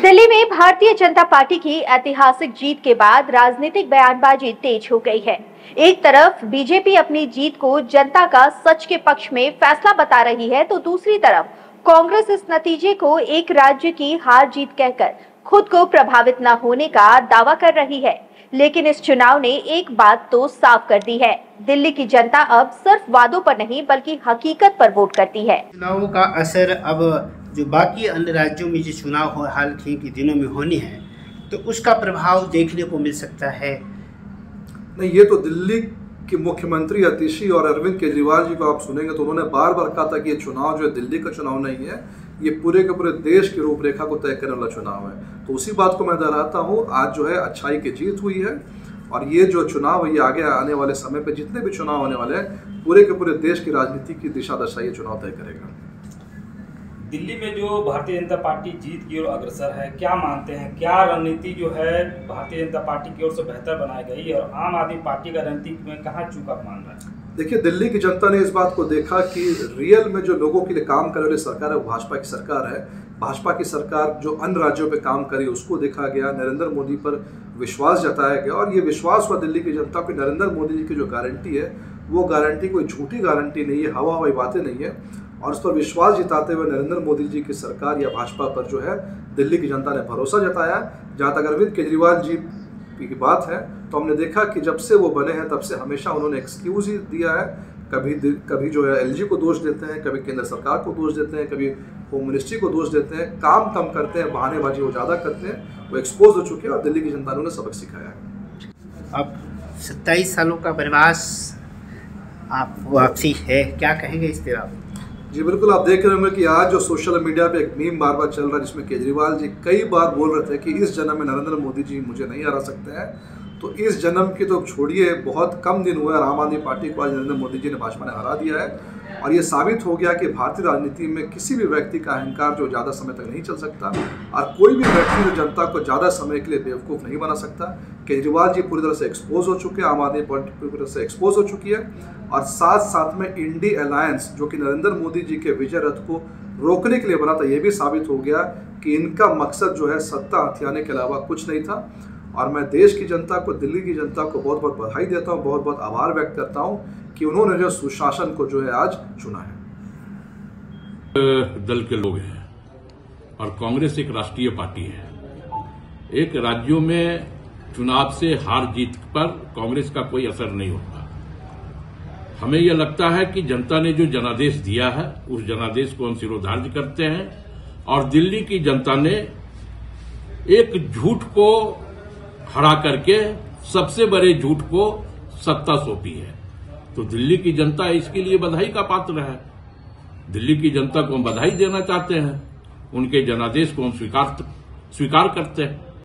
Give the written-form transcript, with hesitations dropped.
दिल्ली में भारतीय जनता पार्टी की ऐतिहासिक जीत के बाद राजनीतिक बयानबाजी तेज हो गई है। एक तरफ बीजेपी अपनी जीत को जनता का सच के पक्ष में फैसला बता रही है, तो दूसरी तरफ कांग्रेस इस नतीजे को एक राज्य की हार जीत कहकर खुद को प्रभावित न होने का दावा कर रही है। लेकिन इस चुनाव ने एक बात तो साफ कर दी है, दिल्ली की जनता अब सिर्फ वादों पर नहीं बल्कि हकीकत पर वोट करती है। चुनावों का असर अब जो बाकी अन्य राज्यों में जो चुनाव हाल ही के दिनों में होने हैं, तो उसका प्रभाव देखने को मिल सकता है। नहीं, ये तो दिल्ली के मुख्यमंत्री अतिशी और अरविंद केजरीवाल जी को आप सुनेंगे तो उन्होंने बार बार कहा था कि ये चुनाव जो है दिल्ली का चुनाव नहीं है, ये पूरे के पूरे देश की रूपरेखा को तय करने वाला चुनाव है। तो उसी बात को मैं दोहराता हूँ, आज जो है अच्छाई की जीत हुई है और ये जो चुनाव है ये आगे आने वाले समय पे जितने भी चुनाव होने वाले हैं, पूरे के पूरे देश की राजनीति की दिशा दशा ये चुनाव तय करेगा। दिल्ली में जो भारतीय जनता पार्टी जीत की ओर अग्रसर है, क्या मानते हैं, क्या रणनीति जो है भारतीय जनता पार्टी की ओर से बेहतर बनाई गई और आम आदमी पार्टी का रणनीति में कहाँ चूका मान रहा है? देखिए, दिल्ली की जनता ने इस बात को देखा कि रियल में जो लोगों के लिए काम करने वाली सरकार है वो भाजपा की सरकार है। भाजपा की सरकार जो अन्य राज्यों पे काम करी उसको देखा गया, नरेंद्र मोदी पर विश्वास जताया गया और ये विश्वास हुआ दिल्ली की जनता को। नरेंद्र मोदी जी की जो गारंटी है वो गारंटी कोई झूठी गारंटी नहीं है, हवा हवाई बातें नहीं है। और उस पर विश्वास जिताते हुए नरेंद्र मोदी जी की सरकार या भाजपा पर जो है दिल्ली की जनता ने भरोसा जताया। जहाँ तक अरविंद केजरीवाल जी की बात है तो हमने देखा कि जब से वो बने हैं तब से हमेशा उन्होंने एक्सक्यूज ही दिया है। कभी जो है एलजी को दोष देते हैं, कभी केंद्र सरकार को दोष देते हैं, कभी होम मिनिस्ट्री को दोष देते हैं। काम कम करते हैं, बहानेबाजी वो ज़्यादा करते हैं। वो एक्सपोज हो चुके हैं और दिल्ली की जनता ने उन्हें सबक सिखाया है। अब 27 सालों का वनवास आप वापसी है, क्या कहेंगे इस तरह? जी बिल्कुल, आप देख रहे होंगे कि आज जो सोशल मीडिया पे एक मीम बार बार चल रहा है जिसमें केजरीवाल जी कई बार बोल रहे थे कि इस जन्म में नरेंद्र मोदी जी मुझे नहीं हरा सकते हैं। तो इस जन्म की तो छोड़िए, बहुत कम दिन हुए और आम आदमी पार्टी को आज नरेंद्र मोदी जी ने भाजपा ने हरा दिया है। और ये साबित हो गया कि भारतीय राजनीति में किसी भी व्यक्ति का अहंकार जो ज़्यादा समय तक नहीं चल सकता और कोई भी व्यक्ति जो जनता को ज़्यादा समय के लिए बेवकूफ़ नहीं बना सकता। केजरीवाल जी पूरी तरह से एक्सपोज हो चुके हैं, आम आदमी पार्टी पूरी तरह से एक्सपोज हो चुकी है और साथ साथ में इंडी अलायंस जो कि नरेंद्र मोदी जी के विजय रथ को रोकने के लिए बना था, ये भी साबित हो गया कि इनका मकसद जो है सत्ता हथियाने के अलावा कुछ नहीं था। और मैं देश की जनता को, दिल्ली की जनता को बहुत बहुत बधाई देता हूँ, बहुत बहुत आभार व्यक्त करता हूँ कि उन्होंने जो सुशासन को जो है आज चुना है। दल के लोग हैं और कांग्रेस एक राष्ट्रीय पार्टी है। एक राज्यों में चुनाव से हार जीत पर कांग्रेस का कोई असर नहीं होता। हमें यह लगता है कि जनता ने जो जनादेश दिया है उस जनादेश को हम सिरोधार्य करते हैं और दिल्ली की जनता ने एक झूठ को हरा करके सबसे बड़े झूठ को सत्ता सौंपी है। तो दिल्ली की जनता इसके लिए बधाई का पात्र है। दिल्ली की जनता को हम बधाई देना चाहते हैं, उनके जनादेश को हम स्वीकार करते हैं।